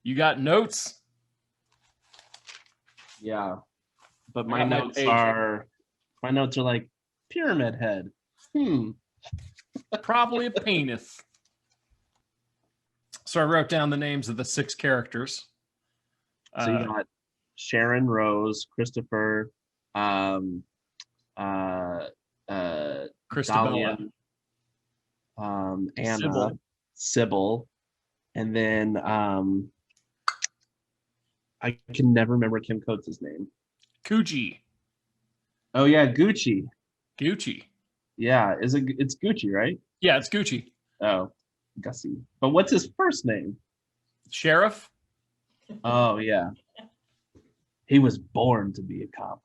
You got notes? Yeah, but I got my page. my notes are like pyramid head. Probably a penis. So I wrote down the names of the 6 characters. So you got Sharon, Rose, Christopher, Christabella, Dahlia, Anna, Sybil, and then I can never remember Kim Coates' name. Coochie. Oh yeah, Gucci. Gucci. Yeah, it's Gucci, right? Yeah, it's Gucci. Oh, Gussie. But what's his first name? Sheriff. Oh yeah. He was born to be a cop.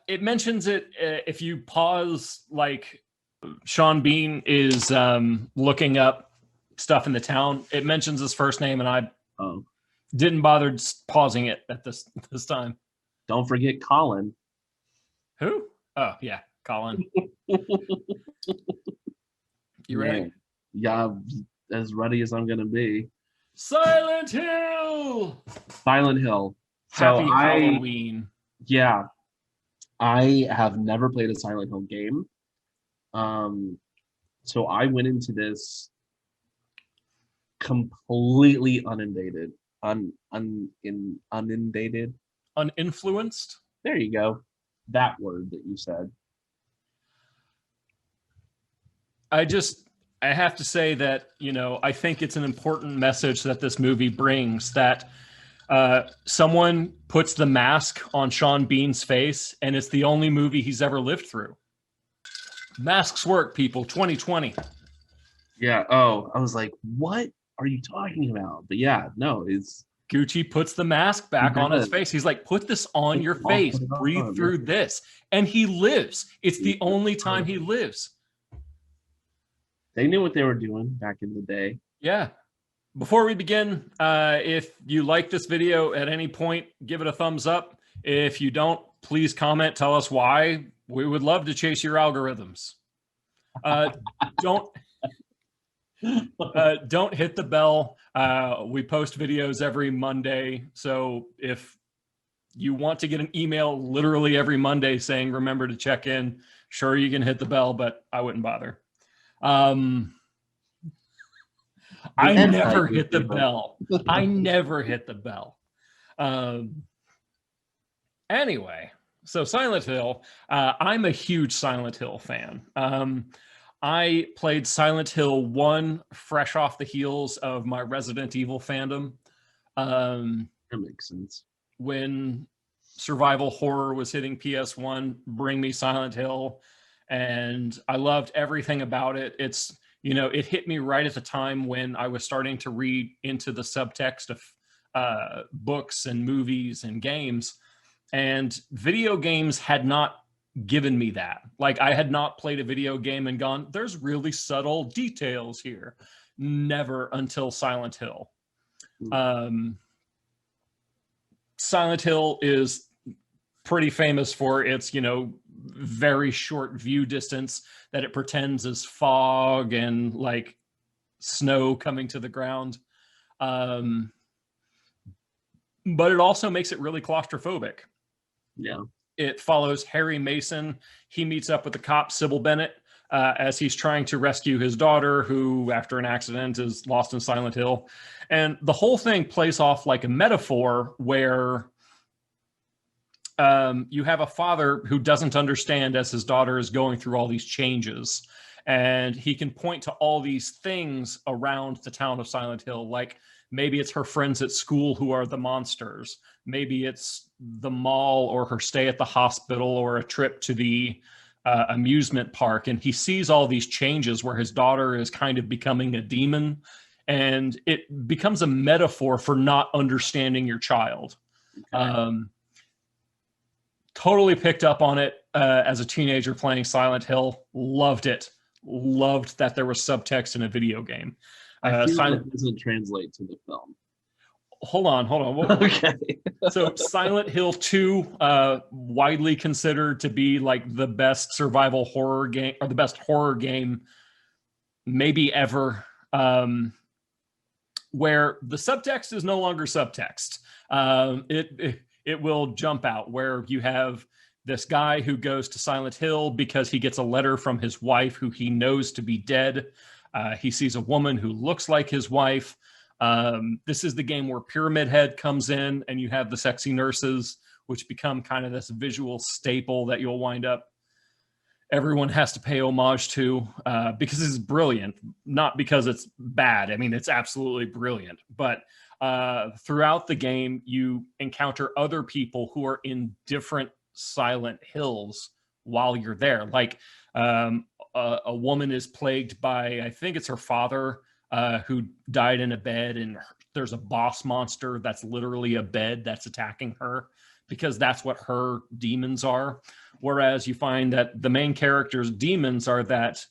It mentions it if you pause, like Sean Bean is looking up stuff in the town. It mentions his first name, and I didn't bother pausing it at this time. Don't forget Colin. Who? Oh yeah, Colin. You ready? Yeah, as ready as I'm gonna be. Silent Hill. Silent Hill. Happy Halloween. Yeah, I have never played a Silent Hill game. So I went into this completely uninundated. Uninfluenced? There you go. That word that you said. I have to say that, I think it's an important message that this movie brings, that someone puts the mask on Sean Bean's face, and it's the only movie he's ever lived through. Masks work, people. 2020. Yeah. Oh, I was like, what are you talking about? But yeah, no, it's Gucci puts the mask back on his face. He's like, put this on your face. Breathe through this. And he lives. It's the only time he lives. They knew what they were doing back in the day. Yeah. Before we begin, if you like this video at any point, give it a thumbs up. If you don't, please comment. Tell us why. We would love to chase your algorithms. Don't hit the bell. We post videos every Monday. So if you want to get an email literally every Monday saying, remember to check in, sure, you can hit the bell, but I wouldn't bother. I never hit the bell. I never hit the bell. Anyway, so Silent Hill. I'm a huge Silent Hill fan. I played Silent Hill 1 fresh off the heels of my Resident Evil fandom. That makes sense. When survival horror was hitting PS1, bring me Silent Hill. And I loved everything about it. It's, it hit me right at the time when I was starting to read into the subtext of books and movies and games. And video games had not given me that. Like, I had not played a video game and gone, there's really subtle details here. Never until Silent Hill. Silent Hill is pretty famous for its, very short view distance that it pretends is fog and like snow coming to the ground. But it also makes it really claustrophobic. Yeah. It follows Harry Mason. He meets up with the cop, Sybil Bennett, as he's trying to rescue his daughter, who, after an accident, is lost in Silent Hill. And the whole thing plays off like a metaphor where you have a father who doesn't understand as his daughter is going through all these changes. And he can point to all these things around the town of Silent Hill, like maybe it's her friends at school who are the monsters. Maybe it's the mall or her stay at the hospital or a trip to the amusement park. And he sees all these changes where his daughter is kind of becoming a demon. And it becomes a metaphor for not understanding your child. Okay. Totally picked up on it as a teenager playing Silent Hill. Loved it. Loved that there was subtext in a video game. I feel like it doesn't translate to the film. Hold on. Okay. So Silent Hill 2, widely considered to be like the best survival horror game or the best horror game maybe ever. where the subtext is no longer subtext. It will jump out where you have this guy who goes to Silent Hill because he gets a letter from his wife who he knows to be dead. He sees a woman who looks like his wife. This is the game where Pyramid Head comes in, and you have the sexy nurses, which become kind of this visual staple that you'll wind up everyone has to pay homage to, because it's brilliant, not because it's bad. I mean, it's absolutely brilliant. But throughout the game, you encounter other people who are in different Silent Hills while you're there. Like a woman is plagued by, I think it's her father, who died in a bed, and there's a boss monster that's literally a bed that's attacking her, because that's what her demons are. Whereas you find that the main character's demons are that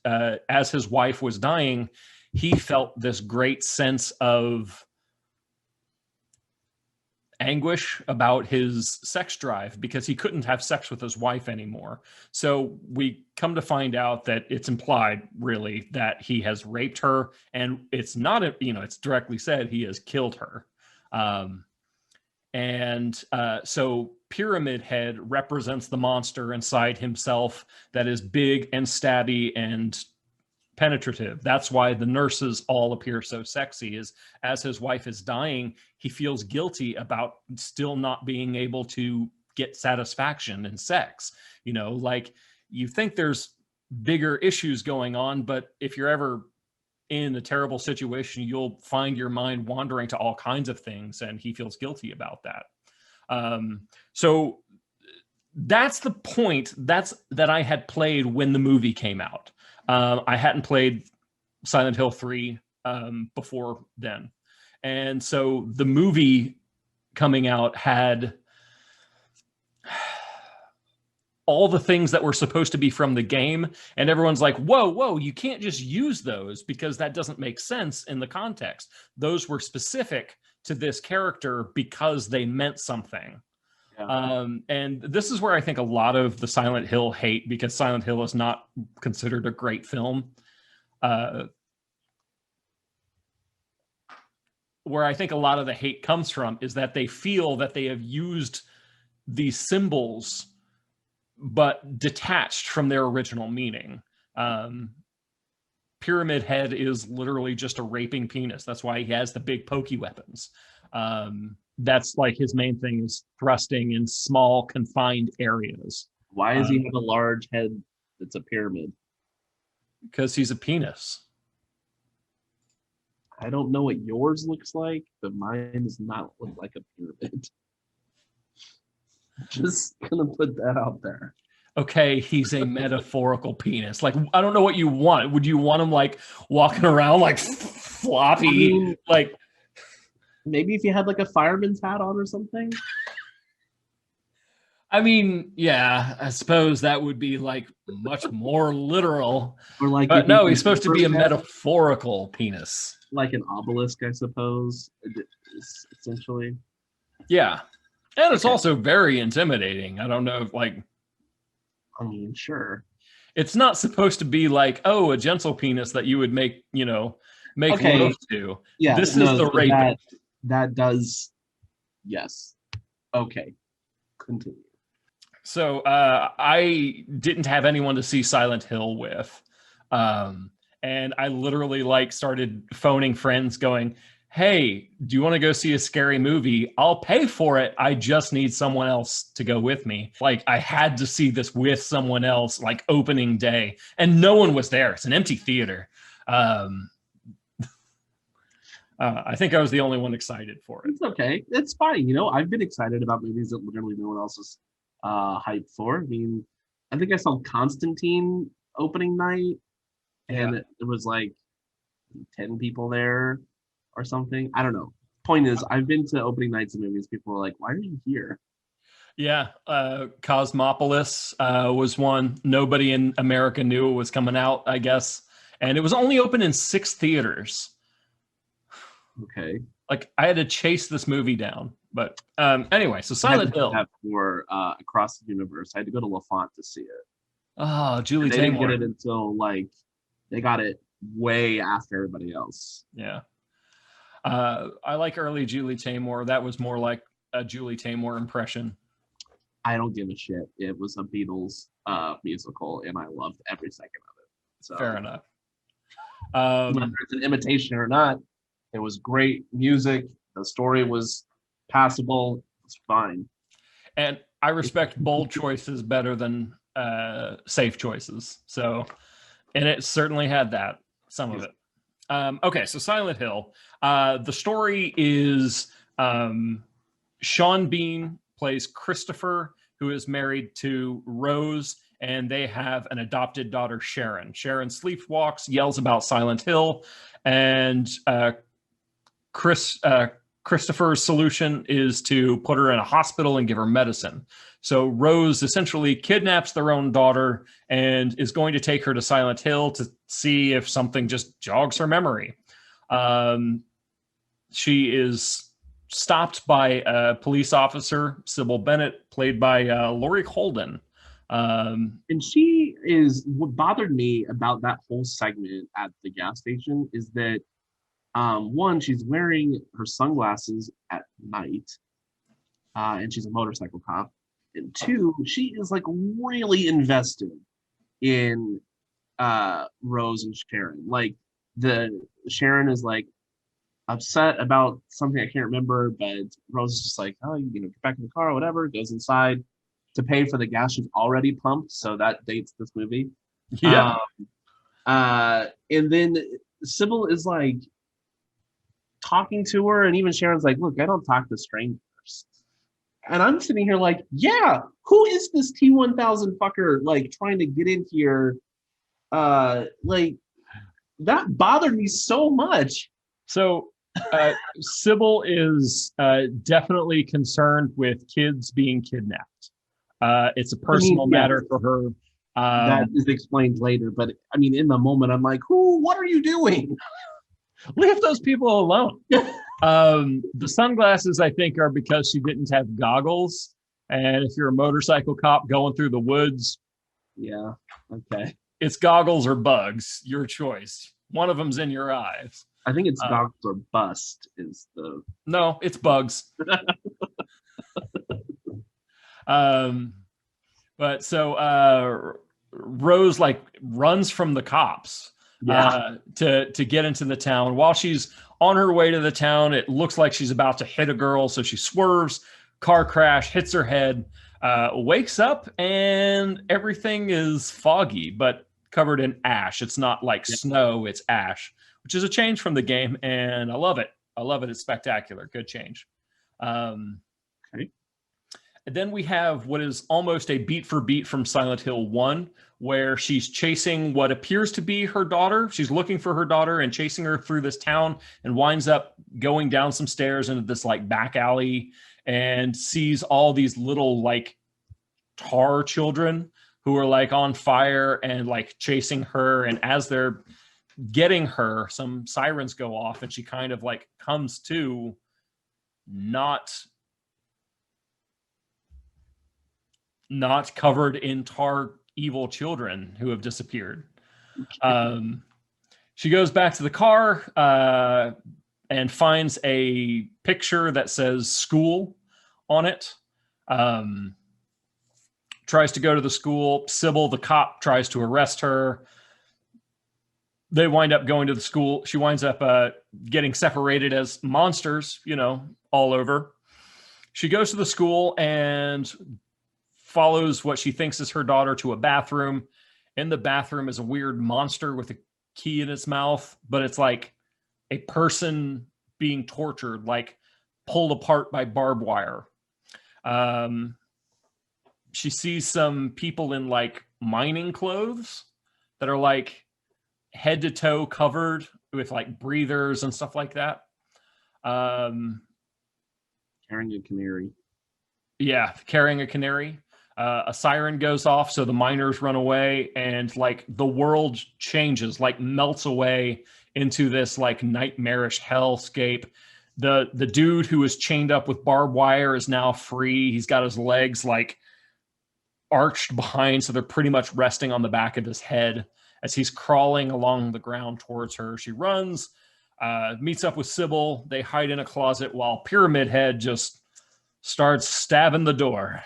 as his wife was dying, he felt this great sense of anguish about his sex drive because he couldn't have sex with his wife anymore. So we come to find out that it's implied, really, that he has raped her, and it's not, it's directly said he has killed her. So Pyramid Head represents the monster inside himself that is big and stabby and penetrative. That's why the nurses all appear so sexy, is as his wife is dying, he feels guilty about still not being able to get satisfaction in sex. Like, you think there's bigger issues going on, but if you're ever in a terrible situation, you'll find your mind wandering to all kinds of things, and he feels guilty about that. So that's the point that I had played when the movie came out. I hadn't played Silent Hill 3 before then. And so the movie coming out had all the things that were supposed to be from the game, and everyone's like, whoa, you can't just use those because that doesn't make sense in the context. Those were specific to this character because they meant something. Yeah. And this is where I think a lot of the Silent Hill hate, because Silent Hill is not considered a great film, where I think a lot of the hate comes from is that they feel that they have used these symbols but detached from their original meaning. Pyramid Head is literally just a raping penis. That's why he has the big pokey weapons. That's like his main thing, is thrusting in small, confined areas. Why does he have a large head that's a pyramid? Because he's a penis. I don't know what yours looks like, but mine does not look like a pyramid. Just gonna put that out there. Okay, he's a metaphorical penis. Like, I don't know what you want. Would you want him like walking around like floppy? Like, maybe if you had like a fireman's hat on or something. I mean, yeah, I suppose that would be like much more literal. Or like, but no, he's supposed to be a metaphorical penis, like an obelisk, I suppose. Essentially. Yeah. And it's also very intimidating. I don't know if, like, I mean, sure. It's not supposed to be like, oh, a gentle penis that you would make love to. Yeah. This is the rape. That does. Yes. Okay. Continue. So I didn't have anyone to see Silent Hill with. And I literally started phoning friends going, hey, do you want to go see a scary movie? I'll pay for it. I just need someone else to go with me. Like, I had to see this with someone else, like opening day, and no one was there. It's an empty theater. I think I was the only one excited for it. It's okay. It's fine. I've been excited about movies that literally no one else is hyped for. I mean, I think I saw Constantine opening night, and it was like 10 people there or something. I don't know. Point is, I've been to opening nights of movies. People are like, why are you here? Yeah. Cosmopolis was one. Nobody in America knew it was coming out, I guess. And it was only open in 6 theaters. Okay. Like, I had to chase this movie down. But anyway, so Silent Hill. For Across the Universe. I had to go to LaFont to see it. Oh, Julie Taymor. They didn't get it until they got it way after everybody else. Yeah. I like early Julie Taymor. That was more like a Julie Taymor impression. I don't give a shit. It was a Beatles musical, and I loved every second of it. So Fair enough. whether it's an imitation or not, it was great music. The story was passable. It's fine. And I respect bold choices better than safe choices. So, and it certainly had that, some of it. Okay, so Silent Hill. The story is Sean Bean plays Christopher, who is married to Rose, and they have an adopted daughter, Sharon. Sharon sleepwalks, yells about Silent Hill, and Christopher's solution is to put her in a hospital and give her medicine. So Rose essentially kidnaps their own daughter and is going to take her to Silent Hill to see if something just jogs her memory. She is stopped by a police officer, Sybil Bennett, played by Laurie Holden. And she is, what bothered me about that whole segment at the gas station is that one, she's wearing her sunglasses at night, and she's a motorcycle cop. And two, she is like really invested in Rose and Sharon. Like Sharon is like upset about something I can't remember, but Rose is just like, oh, get back in the car or whatever, goes inside to pay for the gas she's already pumped. So that dates this movie. Yeah. And then Sybil is like talking to her, and even Sharon's like, look, I don't talk to strangers. And I'm sitting here like, yeah, who is this T-1000 fucker like trying to get in here? Like that bothered me so much. So Sybil is definitely concerned with kids being kidnapped. It's a personal matter for her. That is explained later, but I mean, in the moment, I'm like, what are you doing? Leave those people alone. The sunglasses, I think, are because she didn't have goggles. And if you're a motorcycle cop going through the woods, yeah, okay, it's goggles or bugs, your choice. One of them's in your eyes. I think it's goggles or bust is the... No, it's bugs. But so Rose like runs from the cops to get into the town. While she's on her way to the town, it looks like she's about to hit a girl, so she swerves, car crash, hits her head, wakes up, and everything is foggy but covered in ash. It's not like snow, it's ash, which is a change from the game, and I love it. It's spectacular. Good change. Okay. And then we have what is almost a beat for beat from Silent Hill 1, where she's chasing what appears to be her daughter. She's looking for her daughter and chasing her through this town, and winds up going down some stairs into this like back alley and sees all these little like tar children who are like on fire and like chasing her. And as they're getting her, some sirens go off and she kind of like comes to, not covered in tar evil children who have disappeared. She goes back to the car and finds a picture that says school on it. Tries to go to the school. Sybil, the cop, tries to arrest her. They wind up going to the school. She winds up getting separated as monsters, all over. She goes to the school and follows what she thinks is her daughter to a bathroom. In the bathroom is a weird monster with a key in its mouth, but it's like a person being tortured, like pulled apart by barbed wire. She sees some people in like mining clothes that are like head to toe covered with like breathers and stuff like that. Carrying a canary. Yeah, carrying a canary. A siren goes off, so the miners run away, and like the world changes, like melts away into this like nightmarish hellscape. The dude who is chained up with barbed wire is now free. He's got his legs like arched behind, so they're pretty much resting on the back of his head. as he's crawling along the ground towards her. She runs, meets up with Sybil. They hide in a closet while Pyramid Head just starts stabbing the door.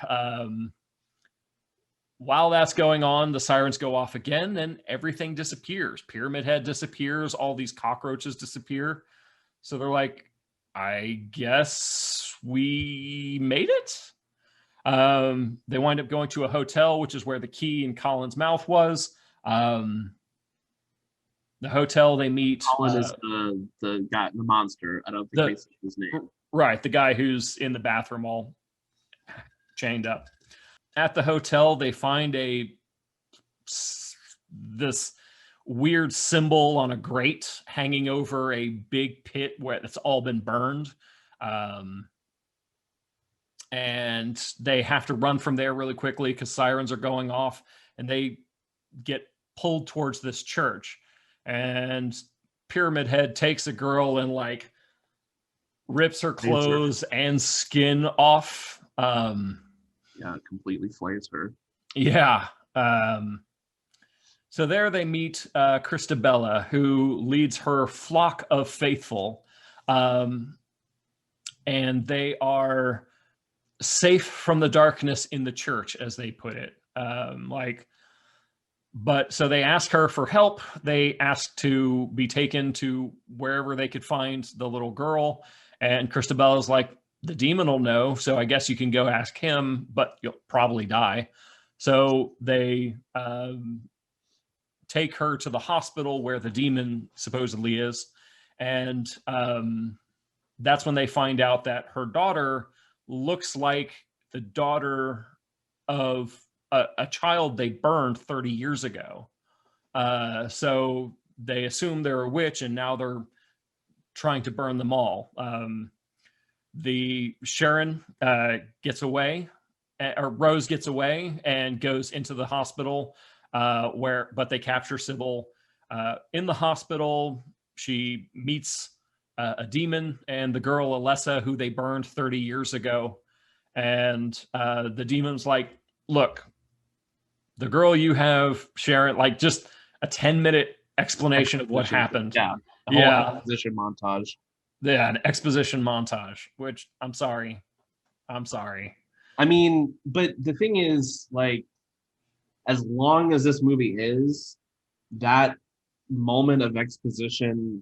While that's going on, the sirens go off again and everything disappears. Pyramid Head disappears. All these cockroaches disappear. So they're like, I guess we made it. They wind up going to a hotel, which is where the key in Colin's mouth was. The hotel they meet. Colin is the guy, the monster. I don't think they said his name. Right, the guy who's in the bathroom all chained up. At the hotel, they find this weird symbol on a grate hanging over a big pit where it's all been burned. And they have to run from there really quickly because sirens are going off, and they get pulled towards this church. And Pyramid Head takes a girl and like rips her clothes and skin off. Yeah, completely flays her. Yeah. So there they meet Christabella, who leads her flock of faithful. And they are safe from the darkness in the church, as they put it. But so they ask her for help. They ask to be taken to wherever they could find the little girl. And Christabella's like, the demon will know, so I guess you can go ask him, but you'll probably die. So they take her to the hospital where the demon supposedly is. And that's when they find out that her daughter looks like the daughter of a child they burned 30 years ago. So they assume they're a witch, and now they're trying to burn them all. The Sharon gets away, or Rose gets away and goes into the hospital but they capture Sybil. In the hospital, she meets a demon and the girl Alessa, who they burned 30 years ago. And the demon's like, look, the girl you have, Sharon, like just a 10-minute explanation of what happened. Yeah. The whole exposition montage. Yeah, an exposition montage, which I'm sorry. I mean, but the thing is, like, as long as this movie is, that moment of exposition,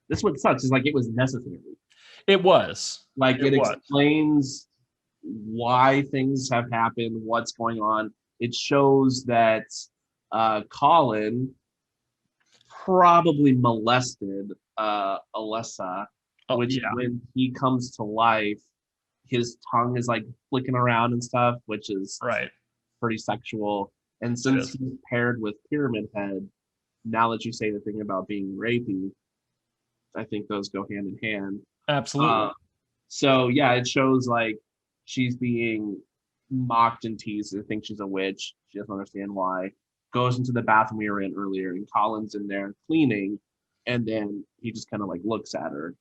this what sucks, is like it was necessary. It was. Like, it explains why things have happened, what's going on. It shows that Colin probably molested Alessa, when he comes to life, his tongue is like flicking around and stuff, which is pretty sexual. And since he's paired with Pyramid Head, now that you say the thing about being rapey, I think those go hand in hand. Absolutely. So yeah, it shows like she's being mocked and teased and thinks she's a witch. She doesn't understand why. Goes into the bathroom we were in earlier, and Colin's in there cleaning, and then he just kind of like looks at her,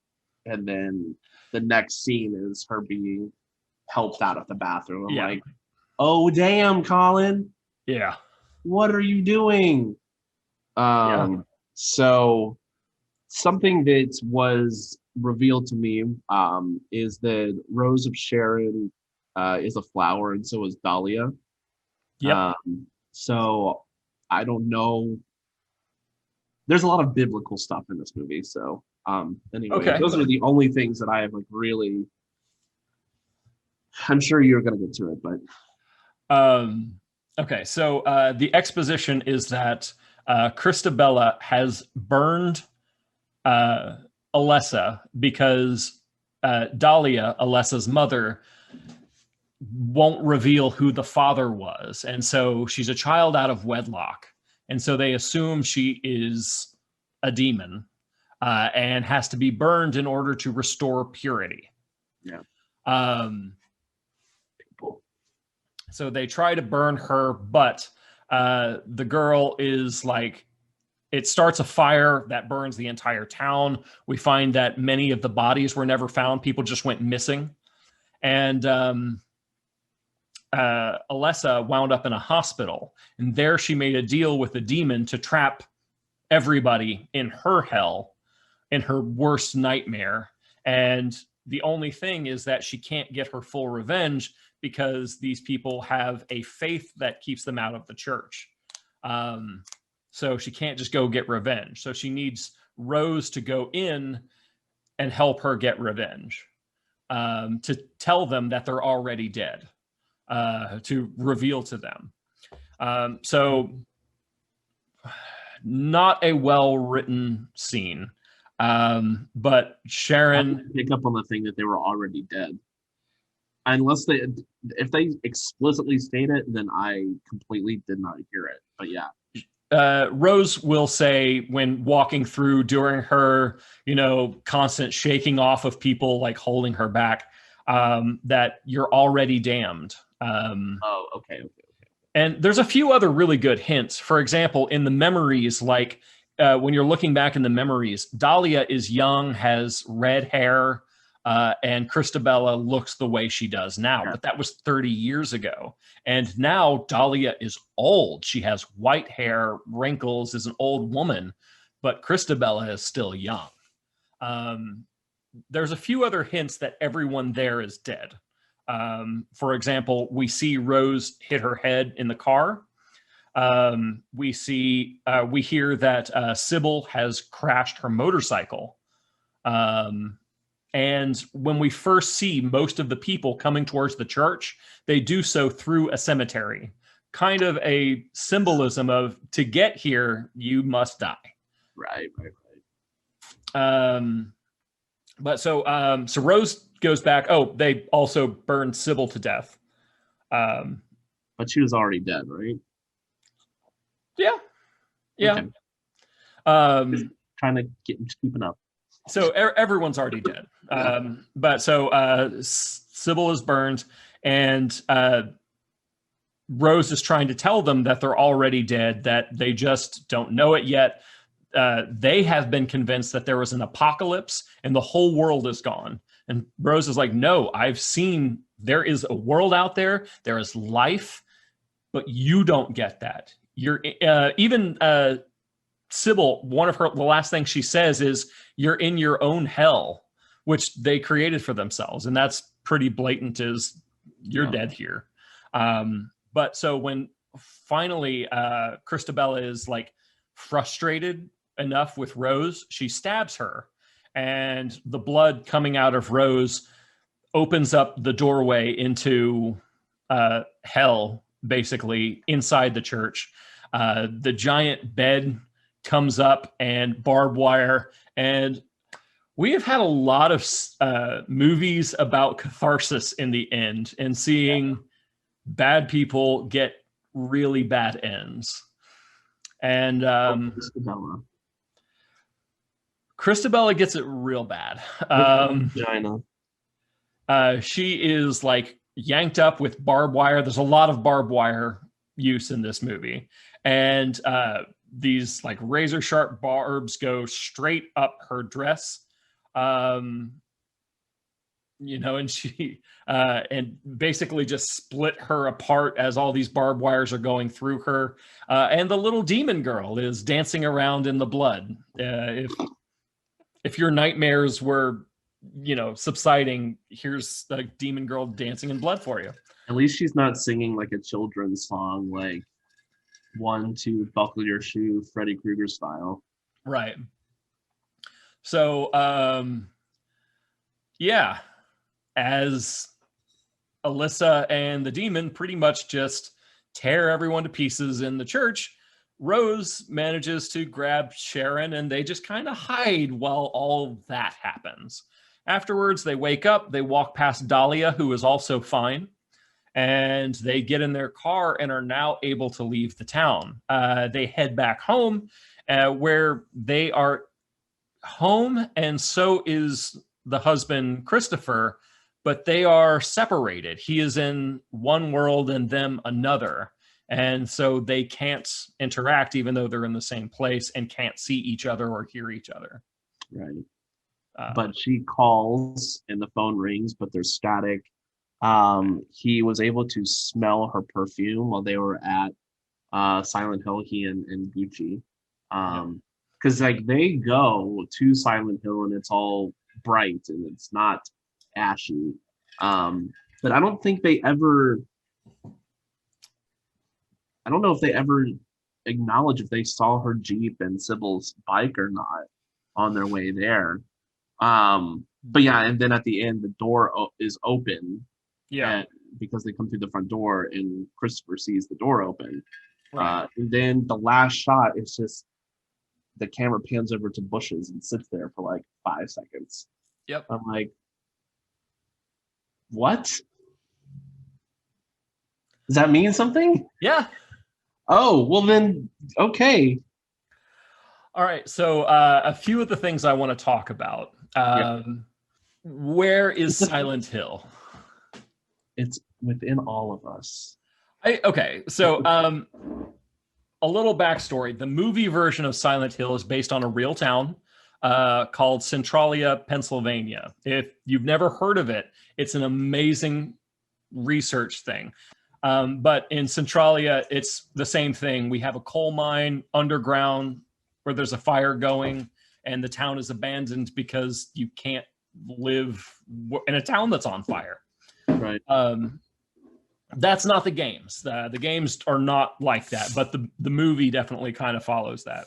and then the next scene is her being helped out of the bathroom. I'm like, oh damn, Colin. Yeah. What are you doing? So something that was revealed to me is that Rose of Sharon is a flower, and so is Dahlia. Yep. So I don't know. There's a lot of biblical stuff in this movie. So anyway, those are the only things that I have like really. I'm sure you're gonna get to it, but okay. So the exposition is that Christabella has burned Alessa because Dahlia, Alessa's mother, won't reveal who the father was. And so she's a child out of wedlock. And so they assume she is a demon and has to be burned in order to restore purity. Yeah. So they try to burn her, but the girl is like, it starts a fire that burns the entire town. We find that many of the bodies were never found. People just went missing. And Alessa wound up in a hospital, and there she made a deal with the demon to trap everybody in her hell, in her worst nightmare. And the only thing is that she can't get her full revenge because these people have a faith that keeps them out of the church. So she can't just go get revenge. So she needs Rose to go in and help her get revenge, to tell them that they're already dead, to reveal to them. So not a well-written scene. But Sharon pick up on the thing that they were already dead. Unless if they explicitly state it, then I completely did not hear it. But yeah. Rose will say when walking through during her, constant shaking off of people like holding her back, that you're already damned. Okay. And there's a few other really good hints. For example, in the memories, like when you're looking back in the memories, Dahlia is young, has red hair, and Christabella looks the way she does now. Yeah. But that was 30 years ago. And now Dahlia is old. She has white hair, wrinkles, is an old woman, but Christabella is still young. There's a few other hints that everyone there is dead. For example, we see Rose hit her head in the car. We hear that Sybil has crashed her motorcycle. And when we first see most of the people coming towards the church, they do so through a cemetery, kind of a symbolism of, to get here, you must die. Right. But so Rose goes back. Oh, they also burned Sybil to death. But she was already dead, right? Yeah. Okay. Trying to keeping up. So everyone's already dead. But so Sybil is burned, and Rose is trying to tell them that they're already dead, that they just don't know it yet. They have been convinced that there was an apocalypse and the whole world is gone. And Rose is like, no, I've seen there is a world out there. There is life, but you don't get that. You're even Sybil, the last thing she says is, you're in your own hell, which they created for themselves. And that's pretty blatant, is you're dead here. But so when finally Christabella is like frustrated enough with Rose, she stabs her, and the blood coming out of Rose opens up the doorway into hell, basically inside the church. The giant bed comes up and barbed wire, and we have had a lot of movies about catharsis in the end, and seeing bad people get really bad ends. And Christabella gets it real bad. Yeah, I know. She is like yanked up with barbed wire. There's a lot of barbed wire use in this movie, and these like razor sharp barbs go straight up her dress. And she and basically just split her apart as all these barbed wires are going through her. And the little demon girl is dancing around in the blood. If your nightmares were, subsiding, here's the demon girl dancing in blood for you. At least she's not singing like a children's song, like 1, 2, buckle your shoe, Freddy Krueger style. Right. So, yeah, as Alyssa and the demon pretty much just tear everyone to pieces in the church, Rose manages to grab Sharon, and they just kind of hide while all that happens. Afterwards, they wake up, they walk past Dahlia, who is also fine, and they get in their car and are now able to leave the town. They head back home, where they are home, and so is the husband, Christopher, but they are separated. He is in one world and them another. And so they can't interact, even though they're in the same place, and can't see each other or hear each other. Right. But she calls and the phone rings, but there's static. he was able to smell her perfume while they were at Silent Hill, he and Gucci. Yep. Because like they go to Silent Hill and it's all bright and it's not ashy. But I don't know if they ever acknowledge if they saw her Jeep and Sybil's bike or not on their way there. But yeah, and then at the end, the door is open, Yeah. and because they come through the front door, and Christopher sees the door open. Right. And then the last shot is just the camera pans over to bushes and sits there for like 5 seconds. Yep. I'm like, what? Does that mean something? Yeah. Oh, well then, okay. All right. So a few of the things I want to talk about. Yeah. Where is Silent Hill? It's within all of us. Okay. So a little backstory. The movie version of Silent Hill is based on a real town called Centralia, Pennsylvania. If you've never heard of it, it's an amazing research thing. But in Centralia, it's the same thing. We have a coal mine underground where there's a fire going, and the town is abandoned because you can't live in a town that's on fire. Right. That's not the games. The games are not like that, but the movie definitely kind of follows that.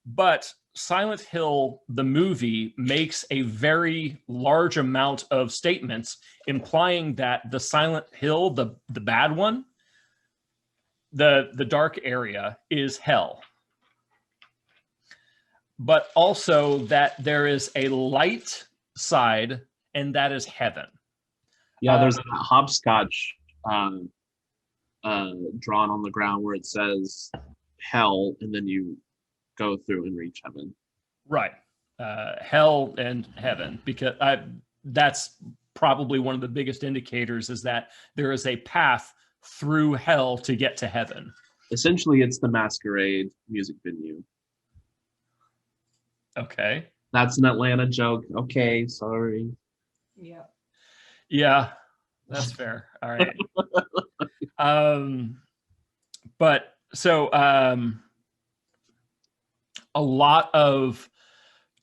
But Silent Hill, the movie, makes a very large amount of statements implying that the Silent Hill, the bad one, the dark area, is hell. But also that there is a light side, and that is heaven. Yeah, there's a hopscotch drawn on the ground where it says hell, and then you go through and reach heaven. Right. Hell and heaven, because that's probably one of the biggest indicators, is that there is a path through hell to get to heaven. Essentially, it's the Masquerade music venue. Okay. That's an Atlanta joke. Okay, sorry. Yeah. Yeah, that's fair. All right. But so a lot of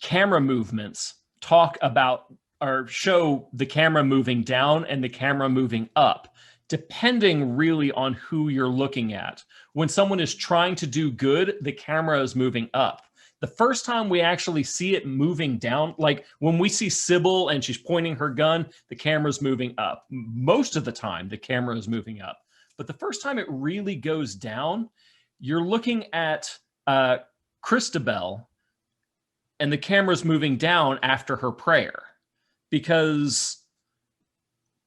camera movements talk about or show the camera moving down and the camera moving up, depending really on who you're looking at. When someone is trying to do good, the camera is moving up. The first time we actually see it moving down, like when we see Sybil and she's pointing her gun, the camera's moving up. Most of the time, the camera is moving up. But the first time it really goes down, you're looking at Christabel, and the camera's moving down after her prayer, because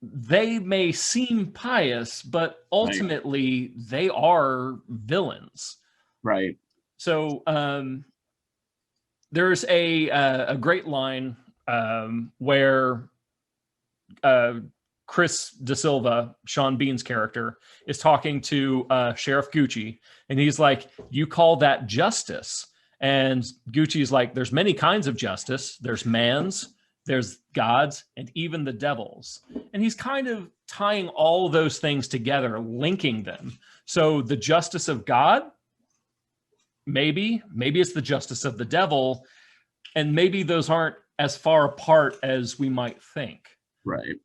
they may seem pious, but ultimately they are villains. Right. So there's a great line where Chris Da Silva, Sean Bean's character, is talking to Sheriff Gucci, and he's like, "You call that justice?" And Gucci's like, "There's many kinds of justice. There's man's, there's God's, and even the devil's." And he's kind of tying all those things together, linking them. So the justice of God, maybe it's the justice of the devil, and maybe those aren't as far apart as we might think. Right.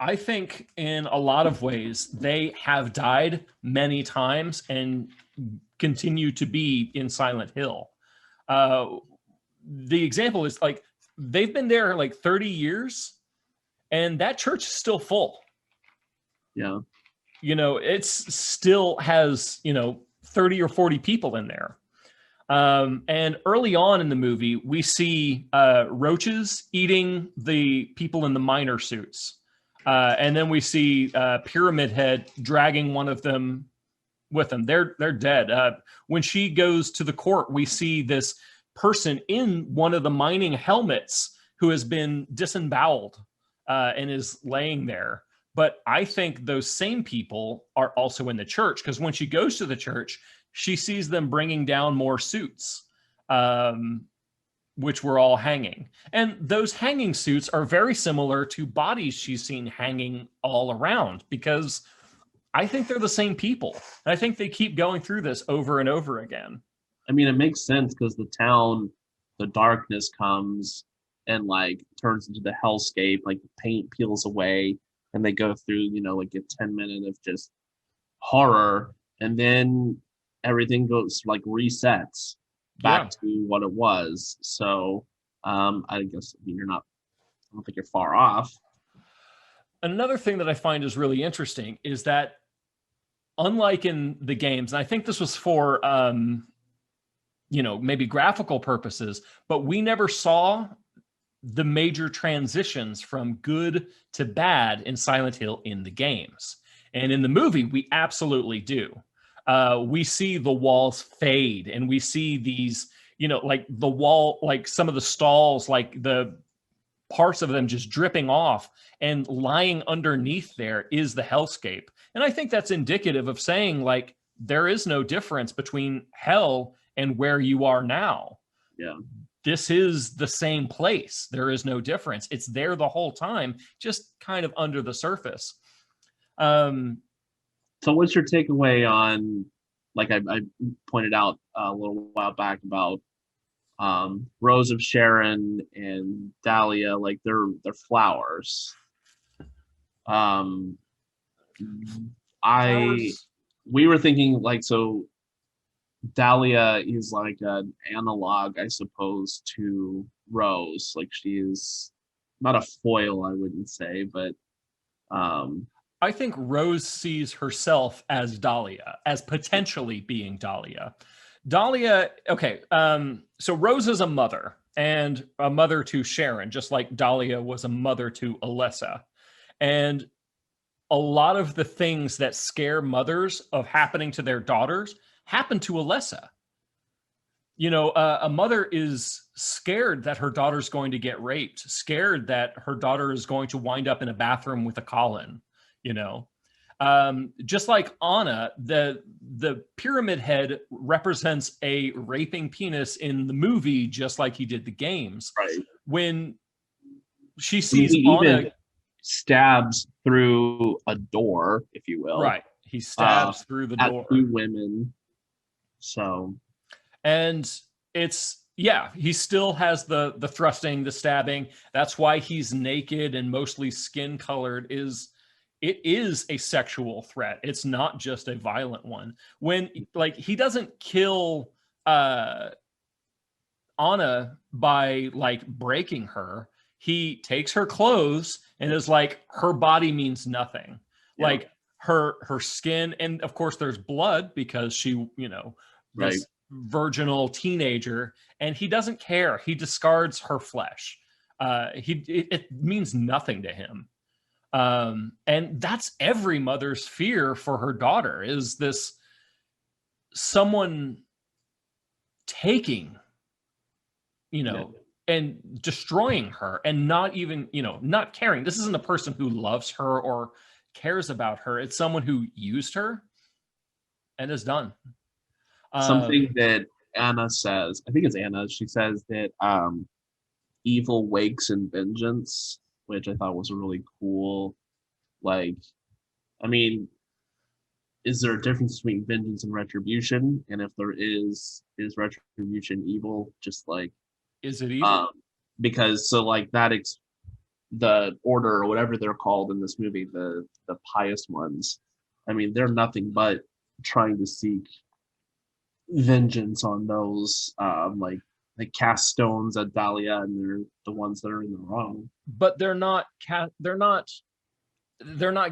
I think in a lot of ways they have died many times and continue to be in Silent Hill. The example is like they've been there like 30 years and that church is still full. Yeah. You know, it's still has, 30 or 40 people in there. And early on in the movie, we see roaches eating the people in the miner suits. And then we see Pyramid Head dragging one of them with them. They're dead. When she goes to the court, we see this person in one of the mining helmets who has been disemboweled and is laying there. But I think those same people are also in the church, because when she goes to the church, she sees them bringing down more suits. which were all hanging. And those hanging suits are very similar to bodies she's seen hanging all around, because I think they're the same people. And I think they keep going through this over and over again. I mean, it makes sense because the town, the darkness comes and like turns into the hellscape, like the paint peels away and they go through, like a 10 minute of just horror, and then everything goes like resets back to what it was. So I guess, I mean, I don't think you're far off. Another thing that I find is really interesting is that, unlike in the games, and I think this was for maybe graphical purposes, but we never saw the major transitions from good to bad in Silent Hill in the games. And in the movie, we absolutely do. We see the walls fade, and we see these, like the wall, like some of the stalls, like the parts of them just dripping off, and lying underneath there is the hellscape. And I think that's indicative of saying, like, there is no difference between hell and where you are now. Yeah. This is the same place. There is no difference. It's there the whole time, just kind of under the surface. So what's your takeaway on, like I pointed out a little while back about Rose of Sharon and Dahlia, like they're flowers. We were thinking like, so Dahlia is like an analog, I suppose, to Rose. Like she is not a foil, I wouldn't say, but I think Rose sees herself as Dahlia, as potentially being Dahlia. Dahlia, okay, so Rose is a mother, and a mother to Sharon, just like Dahlia was a mother to Alessa. And a lot of the things that scare mothers of happening to their daughters happen to Alessa. A mother is scared that her daughter's going to get raped, scared that her daughter is going to wind up in a bathroom with a Colin. Just like Anna, the pyramid head represents a raping penis in the movie, just like he did the games. Right. When she sees Anna, stabs through a door, if you will. Right. He stabs through the door. At 2 women. So. And he still has the thrusting, the stabbing. That's why he's naked and mostly skin colored. It is a sexual threat. It's not just a violent one. When, like, he doesn't kill Anna by like breaking her. He takes her clothes and is like, her body means nothing. Yeah. Like her skin, and of course there's blood because she, this virginal teenager, and he doesn't care. He discards her flesh. It means nothing to him. And that's every mother's fear for her daughter, is this someone taking, and destroying her, and not even, not caring. This isn't a person who loves her or cares about her. It's someone who used her and is done. Something that Anna says, I think it's Anna, she says that evil wakes in vengeance, which I thought was a really cool, like, I mean, is there a difference between vengeance and retribution? And if there is retribution evil? Just like, is it evil? Because so like the order or whatever they're called in this movie, the pious ones, I mean, they're nothing but trying to seek vengeance on those, like they cast stones at Dahlia, and they're the ones that are in the wrong. But they're not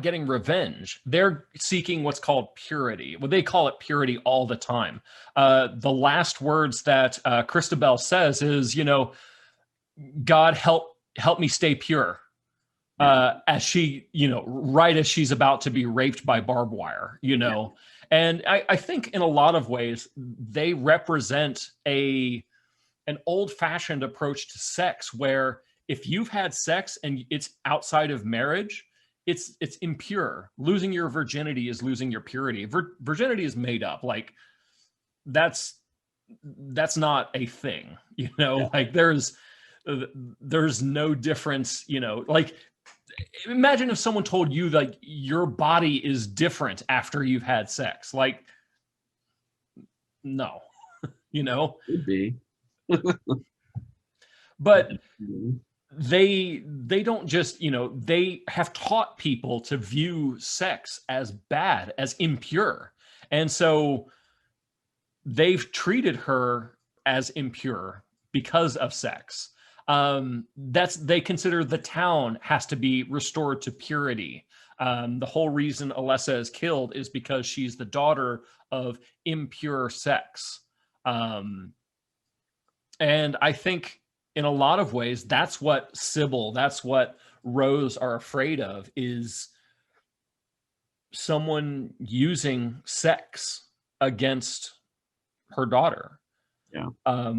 getting revenge. They're seeking what's called purity. Well, they call it purity all the time. The last words that Christabel says is, God help me stay pure. As she, right as she's about to be raped by barbed wire, Yeah. And I think in a lot of ways, they represent an old-fashioned approach to sex, where if you've had sex and it's outside of marriage, it's impure. Losing your virginity is losing your purity. Virginity is made up. Like, that's that's not a thing, Yeah. like there's no difference, like imagine if someone told you like your body is different after you've had sex. Like, no, Could be. but they don't just, they have taught people to view sex as bad, as impure. And so they've treated her as impure because of sex. They consider the town has to be restored to purity. The whole reason Alessa is killed is because she's the daughter of impure sex. And I think in a lot of ways, that's what Sybil, that's what Rose are afraid of, is someone using sex against her daughter. Yeah.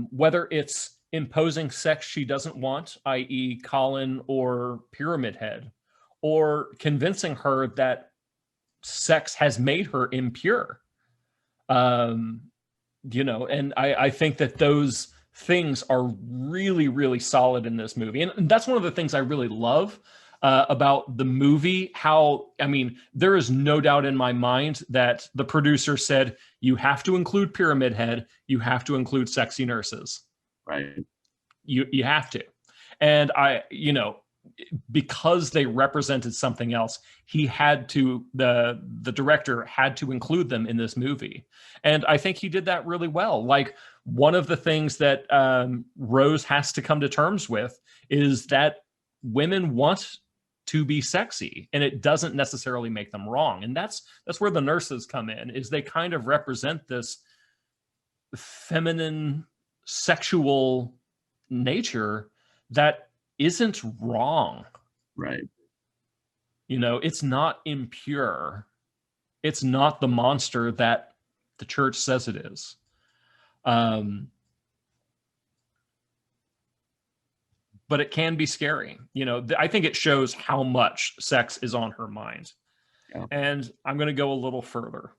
Whether it's imposing sex she doesn't want, i.e., Colin or Pyramid Head, or convincing her that sex has made her impure. And I think that those things are really, really solid in this movie. And that's one of the things I really love about the movie. There is no doubt in my mind that the producer said, you have to include Pyramid Head, you have to include sexy nurses. Right. You have to. And because they represented something else, the director had to include them in this movie. And I think he did that really well. Like, one of the things that Rose has to come to terms with is that women want to be sexy, and it doesn't necessarily make them wrong. And that's where the nurses come in, is they kind of represent this feminine sexual nature that isn't wrong. Right. It's not impure. It's not the monster that the church says it is. But it can be scary. I think it shows how much sex is on her mind. Yeah. And I'm going to go a little further.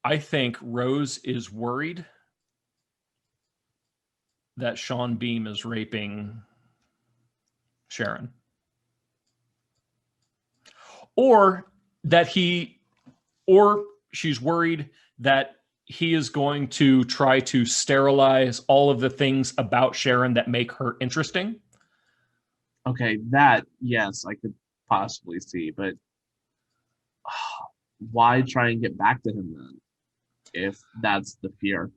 I think Rose is worried that Sean Beam is raping Sharon. Or she's worried that he is going to try to sterilize all of the things about Sharon that make her interesting. Okay, that, yes, I could possibly see, but why try and get back to him then, if that's the fear?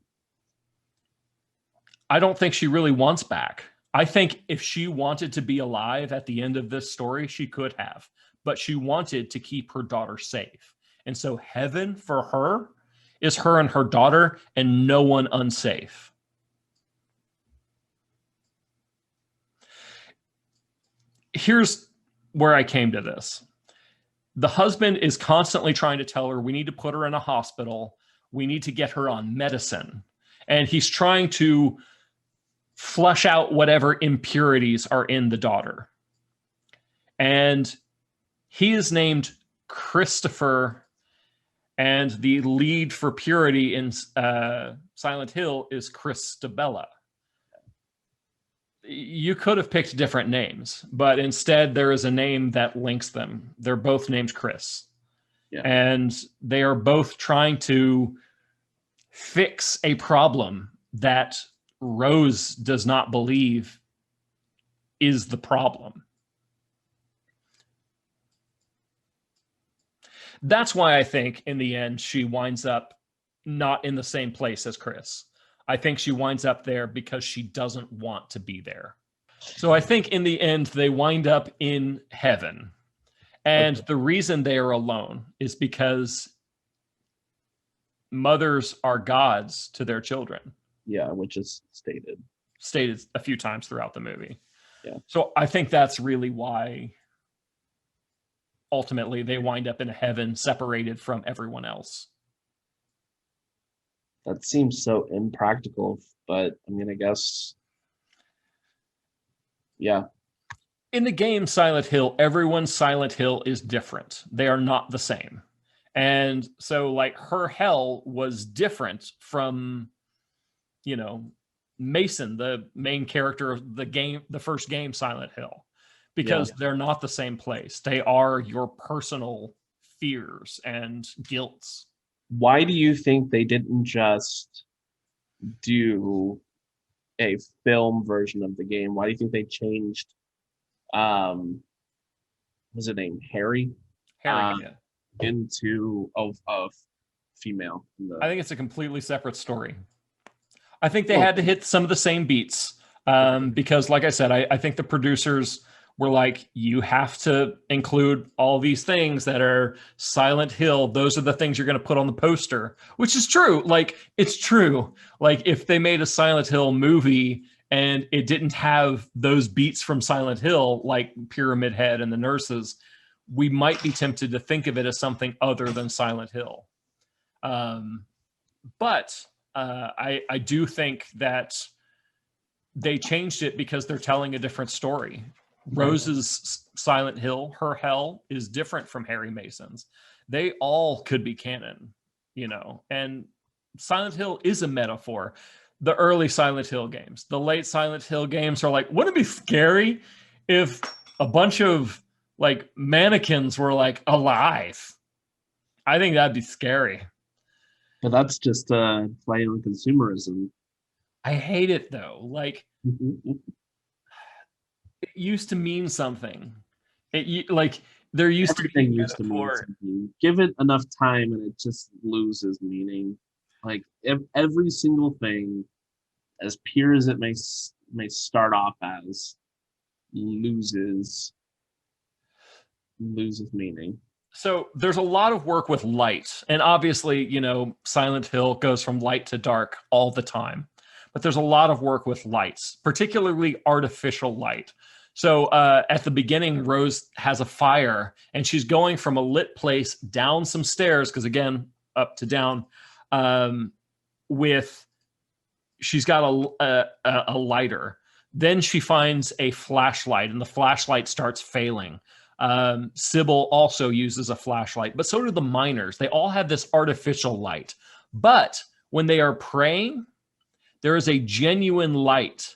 I don't think she really wants back. I think if she wanted to be alive at the end of this story, she could have, but she wanted to keep her daughter safe. And so heaven for her is her and her daughter, and no one unsafe. Here's where I came to this. The husband is constantly trying to tell her, we need to put her in a hospital. We need to get her on medicine. And he's trying to flush out whatever impurities are in the daughter. And he is named Christopher, and the lead for purity in Silent Hill is Christabella. You could have picked different names, but instead there is a name that links them. They're both named Chris. Yeah. And they are both trying to fix a problem that Rose does not believe is the problem. That's why I think in the end she winds up not in the same place as Chris. I think she winds up there because she doesn't want to be there. So I think in the end they wind up in heaven. And the reason they are alone is because mothers are gods to their children. Yeah, which is stated a few times throughout the movie. Yeah. So I think that's really why ultimately they wind up in heaven, separated from everyone else. That seems so impractical, but I mean, I guess, yeah. In the game Silent Hill, everyone's Silent Hill is different. They are not the same. And so like her hell was different from, you know, Mason, the main character of the game, the first game, Silent Hill, Yeah. because they're not the same place. They are your personal fears and guilts. Why do you think they didn't just do a film version of the game? Why do you think they changed was it named Harry? Harry, Uh, yeah. into of female. I think it's a completely separate story. I think they Well, had to hit some of the same beats because, like I said, I think the producers were like, you have to include all these things that are Silent Hill. Those are the things you're going to put on the poster, which is true. Like, it's true. Like, if they made a Silent Hill movie and it didn't have those beats from Silent Hill, like Pyramid Head and the nurses, we might be tempted to think of it as something other than Silent Hill. But I do think that they changed it because they're telling a different story. Rose's Silent Hill, her hell, is different from Harry Mason's. They all could be canon, you know, and Silent Hill is a metaphor. The early Silent Hill games, the late Silent Hill games are like, wouldn't it be scary if a bunch of like mannequins were like alive? I think that'd be scary. but that's just a play on consumerism. I hate it though. Like, it used to mean something. Like there used to be Everything a used to mean metaphor. something. Give it enough time and it just loses meaning. Like every single thing, as pure as it may start off as, loses meaning. So there's a lot of work with light, and obviously, you know, Silent Hill goes from light to dark all the time. But there's a lot of work with lights, particularly artificial light. So at the beginning, Rose has a fire, and she's going from a lit place down some stairs because again, up to down, um, with she's got a lighter. Then she finds a flashlight, and the flashlight starts failing. Sybil also uses a flashlight, but so do the miners. They all have this artificial light. But when they are praying, there is a genuine light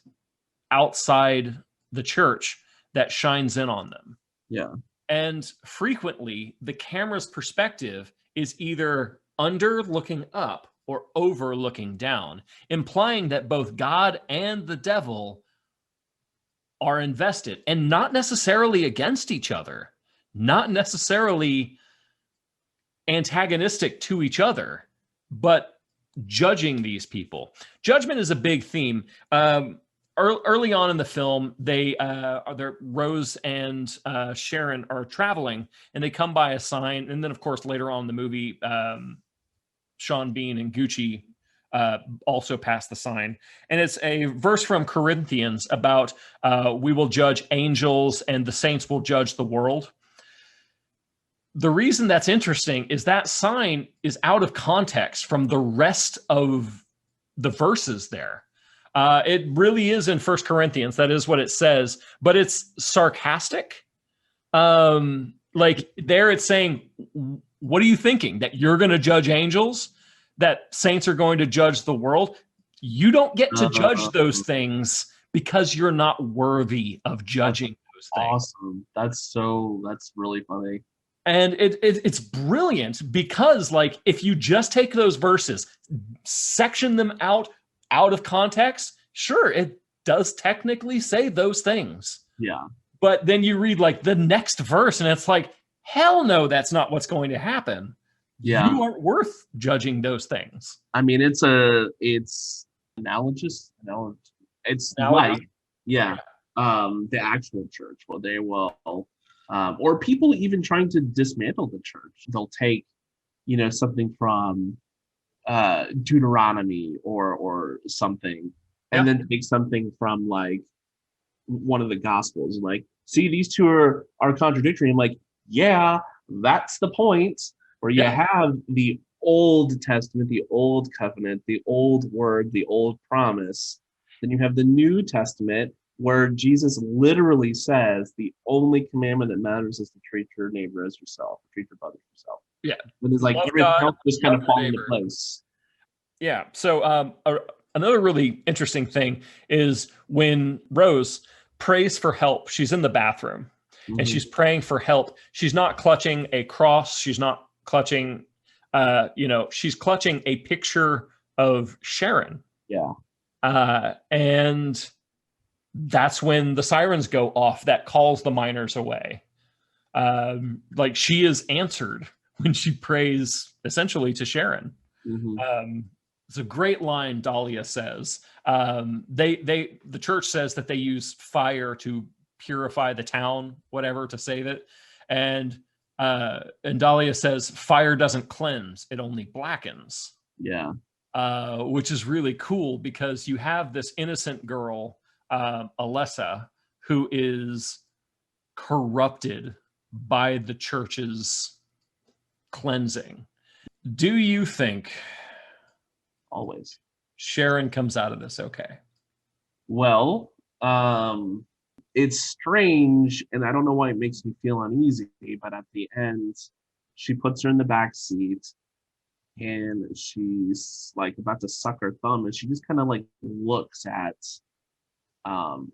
outside the church that shines in on them. Yeah. And frequently, the camera's perspective is either under looking up or over looking down, implying that both God and the devil are invested and not necessarily against each other, not necessarily antagonistic to each other, but judging these people. Judgment is a big theme. Early on in the film, Rose and Sharon are traveling, and they come by a sign, and then of course later on in the movie, Sean Bean and Gucci also pass the sign, and it's a verse from Corinthians about we will judge angels and the saints will judge the world. The reason that's interesting is that sign is out of context from the rest of the verses there. It really is in First Corinthians. That is what it says, but it's sarcastic. Like there it's saying, what are you thinking? That you're going to judge angels? That saints are going to judge the world? You don't get to judge those things because you're not worthy of judging those things. Awesome. That's really funny. And it's brilliant because, like, if you just take those verses, section them out of context, sure, it does technically say those things. Yeah. But then you read like the next verse, and it's like, hell no, that's not what's going to happen. Yeah. You aren't worth judging those things. I mean, it's analogous. No, it's Analogy. like, yeah, the actual church. Well, they will, or people even trying to dismantle the church. They'll take, something from Deuteronomy or something, and then take something from like one of the Gospels. Like, see, these two are contradictory. I'm like, yeah, that's the point. Where you have the Old Testament, the Old Covenant, the Old Word, the Old Promise. Then you have the New Testament, where Jesus literally says the only commandment that matters is to treat your neighbor as yourself, treat your brother as yourself. Yeah. And it's like Love everything God, else just kind love of your fall into neighbor. place. Yeah. So another really interesting thing is when Rose prays for help. She's in the bathroom and Hmm. she's praying for help. She's not clutching a cross. She's not clutching, she's clutching a picture of Sharon. Yeah. And that's when the sirens go off that calls the miners away. Like she is answered when she prays essentially to Sharon. Hmm. It's a great line Dahlia says. The church says that they use fire to purify the town, whatever, to save it. And Dahlia says fire doesn't cleanse, it only blackens. Yeah. Which is really cool because you have this innocent girl, Alessa, who is corrupted by the church's cleansing. Do you think Always. Sharon comes out of this okay? Well, it's strange, and I don't know why it makes me feel uneasy, but at the end, she puts her in the back seat and she's like about to suck her thumb, and she just kind of like looks at um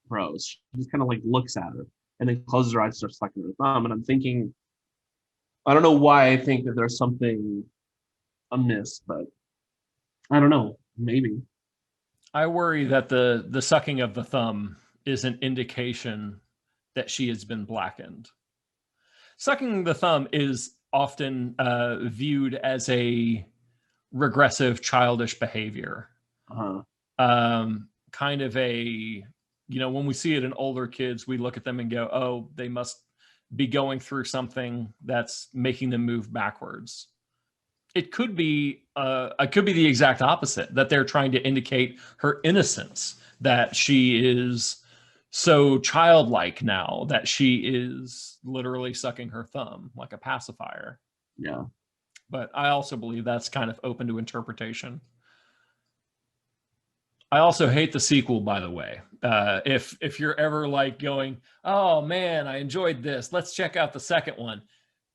Rose. She just kind of like looks at her and then closes her eyes, starts sucking her thumb. And I'm thinking, I don't know why I think that there's something amiss, but I don't know. Maybe. I worry that the sucking of the thumb is an indication that she has been blackened. Sucking the thumb is often viewed as a regressive, childish behavior. Uh-huh. Kind of when we see it in older kids, we look at them and go, oh, they must be going through something that's making them move backwards. It could be the exact opposite, that they're trying to indicate her innocence, that she is so childlike now that she is literally sucking her thumb like a pacifier. Yeah. But I also believe that's kind of open to interpretation. I also hate the sequel, by the way. If you're ever like going, oh man, I enjoyed this, let's check out the second one.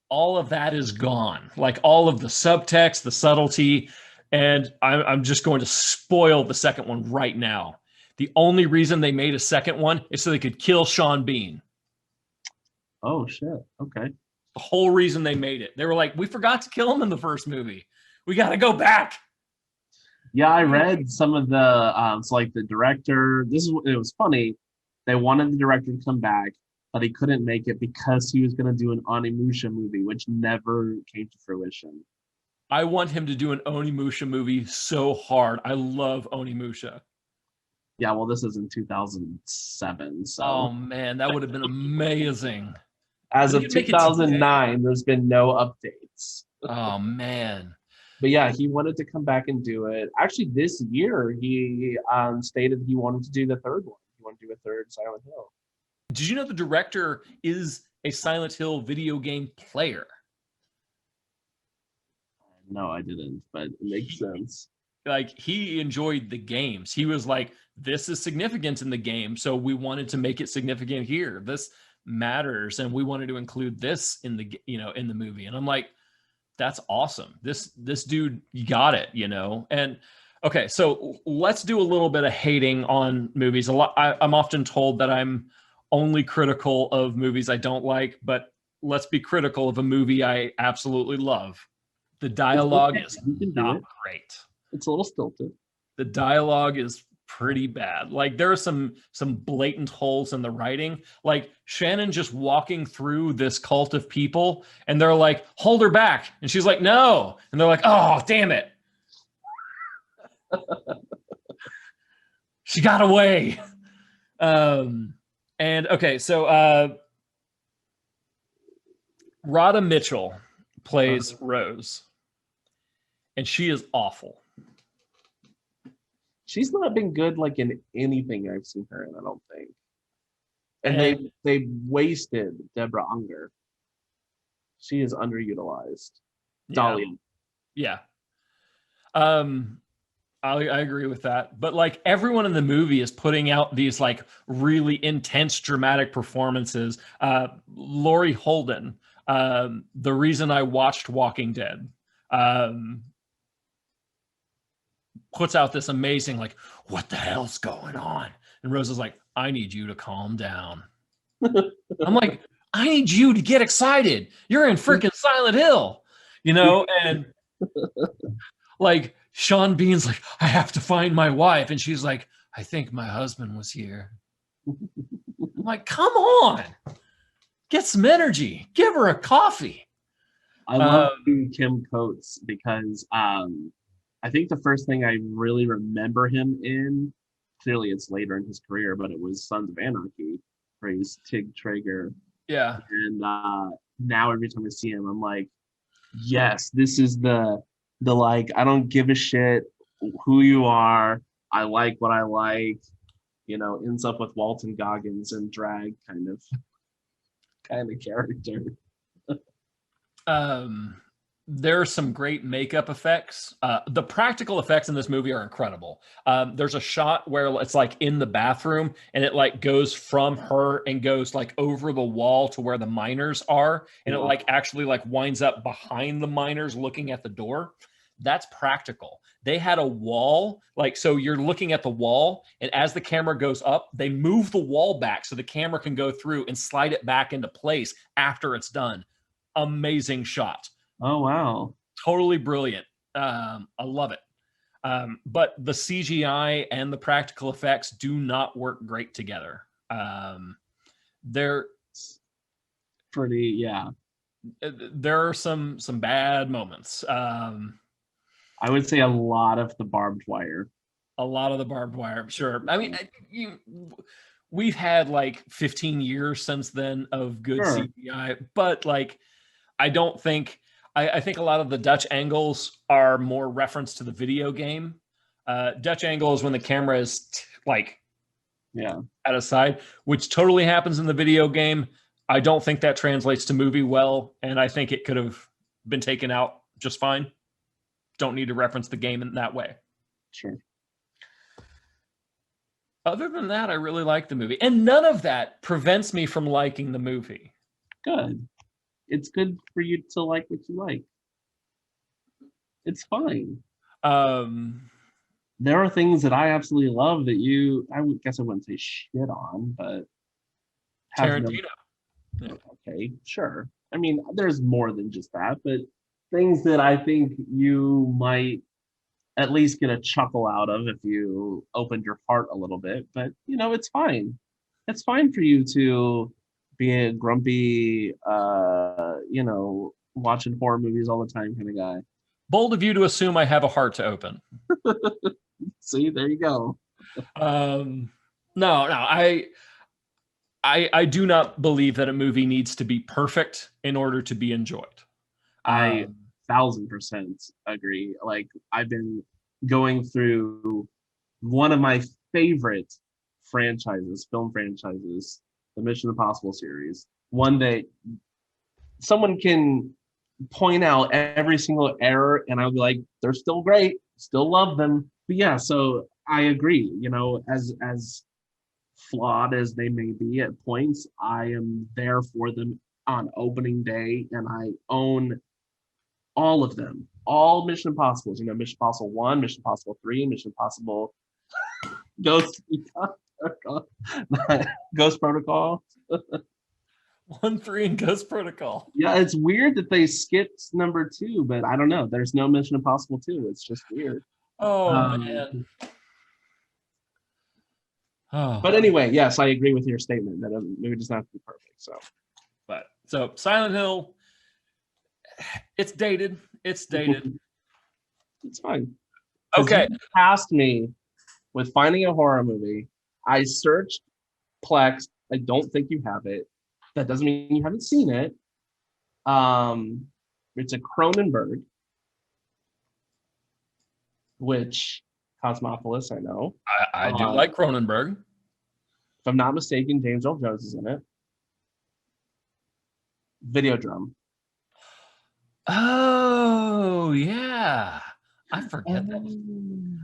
All of that is gone. Like all of the subtext, the subtlety, and I'm just going to spoil the second one right now. The only reason they made a second one is so they could kill Sean Bean. Oh shit. Okay. The whole reason they made it. They were like, we forgot to kill him in the first movie. We got to go back. Yeah, I read some of the so like the director. It was funny. They wanted the director to come back, but he couldn't make it because he was going to do an Onimusha movie, which never came to fruition. I want him to do an Onimusha movie so hard. I love Onimusha. Yeah, well, this is in 2007, so. Oh man, that would have been amazing. As of 2009, there's been no updates. Oh man. But yeah, he wanted to come back and do it. Actually, this year he stated he wanted to do the third one. He wanted to do a third Silent Hill. Did you know the director is a Silent Hill video game player? No, I didn't, but it makes sense. Like he enjoyed the games. He was like, this is significant in the game, so we wanted to make it significant here. This matters, and we wanted to include this in the in the movie. And I'm like, that's awesome. This dude got it, And okay, so let's do a little bit of hating on movies. I'm often told that I'm only critical of movies I don't like, but let's be critical of a movie I absolutely love. The dialogue is not great. It's a little stilted. The dialogue is pretty bad. Like there are some blatant holes in the writing. Like Shannon just walking through this cult of people and they're like, hold her back. And she's like, no. And they're like, oh, damn it. She got away. And okay, so Radha Mitchell plays Rose. And she is awful. She's not been good like in anything I've seen her in, I don't think. And they wasted Deborah Unger. She is underutilized. Yeah. Dahlia. Yeah. I agree with that. But like everyone in the movie is putting out these like really intense dramatic performances. Laurie Holden, The reason I watched Walking Dead, puts out this amazing, like, what the hell's going on? And Rose is like, I need you to calm down. I'm like, I need you to get excited. You're in freaking Silent Hill, and like Sean Bean's like, I have to find my wife. And she's like, I think my husband was here. I'm like, come on, get some energy. Give her a coffee. I love Kim Coates because I think the first thing I really remember him in, clearly it's later in his career, but it was Sons of Anarchy, where he's Tig Traeger. Yeah. And now every time I see him, I'm like, yes, this is the like, I don't give a shit who you are. I like what I like, ends up with Walton Goggins and drag kind of character. There are some great makeup effects. The practical effects in this movie are incredible. There's a shot where it's like in the bathroom and it like goes from her and goes like over the wall to where the miners are. And it like actually like winds up behind the miners looking at the door. That's practical. They had a wall, like, so you're looking at the wall, and as the camera goes up, they move the wall back so the camera can go through and slide it back into place after it's done. Amazing shot. Oh, wow. Totally brilliant. I love it. But the CGI and the practical effects do not work great together. They're pretty, yeah. There are some bad moments. I would say a lot of the barbed wire. A lot of the barbed wire, sure. I mean, we've had like 15 years since then of good CGI, but like, I don't think, I think a lot of the Dutch angles are more reference to the video game. Dutch angle is when the camera is at a side, which totally happens in the video game. I don't think that translates to movie well, and I think it could have been taken out just fine. Don't need to reference the game in that way. Sure. Other than that, I really like the movie. And none of that prevents me from liking the movie. Good. It's good for you to like what you like. It's fine. There are things that I absolutely love that I guess I wouldn't say shit on, but Tarantino. Okay, sure. I mean, there's more than just that, but things that I think you might at least get a chuckle out of if you opened your heart a little bit. But, it's fine. It's fine for you to be a grumpy, watching horror movies all the time kind of guy. Bold of you to assume I have a heart to open. See, there you go. No, I do not believe that a movie needs to be perfect in order to be enjoyed. I 1000% agree. Like, I've been going through one of my favorite film franchises, the Mission Impossible series. One day, someone can point out every single error, and I'll be like, they're still great, still love them. But yeah, so I agree. As flawed as they may be at points, I am there for them on opening day, and I own all of them, all Mission Impossibles. Mission Impossible 1, Mission Impossible 3, Mission Impossible Ghost Protocol. 1, 3, and Ghost Protocol. Yeah, it's weird that they skipped number 2, but I don't know. There's no Mission Impossible 2. It's just weird. Oh, man. Oh. But anyway, yes, I agree with your statement that maybe does not have to be perfect. So Silent Hill, it's dated. It's dated. It's fine. Okay. You tasked me with finding a horror movie. I searched Plex. I don't think you have it. That doesn't mean you haven't seen it. It's a Cronenberg, which Cosmopolis, I know. I do like Cronenberg. If I'm not mistaken, James Earl Jones is in it. Videodrome. Oh, yeah. I forget that.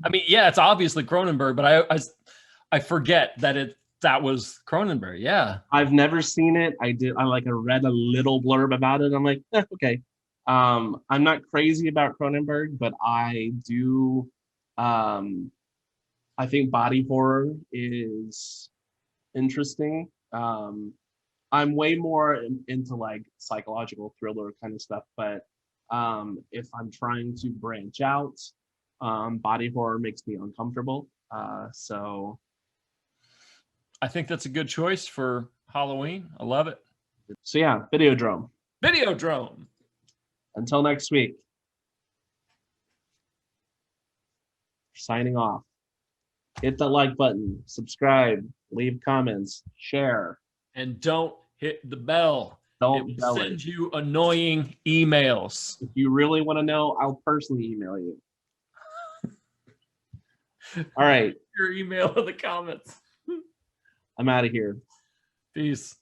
I mean, yeah, it's obviously Cronenberg, but I forget that That was Cronenberg. Yeah. I've never seen it. I read a little blurb about it. I'm like, okay. I'm not crazy about Cronenberg, but I do. Um, I think body horror is interesting. I'm way more into like psychological thriller kind of stuff, but if I'm trying to branch out, body horror makes me uncomfortable. So I think that's a good choice for Halloween. I love it. so yeah, Videodrome. Videodrome. Until next week. Signing off. Hit the like button, subscribe, leave comments, share. And don't hit the bell. Don't it bell will send it. you annoying emails. If you really want to know, I'll personally email you. All right. Your email in the comments. I'm out of here. Peace.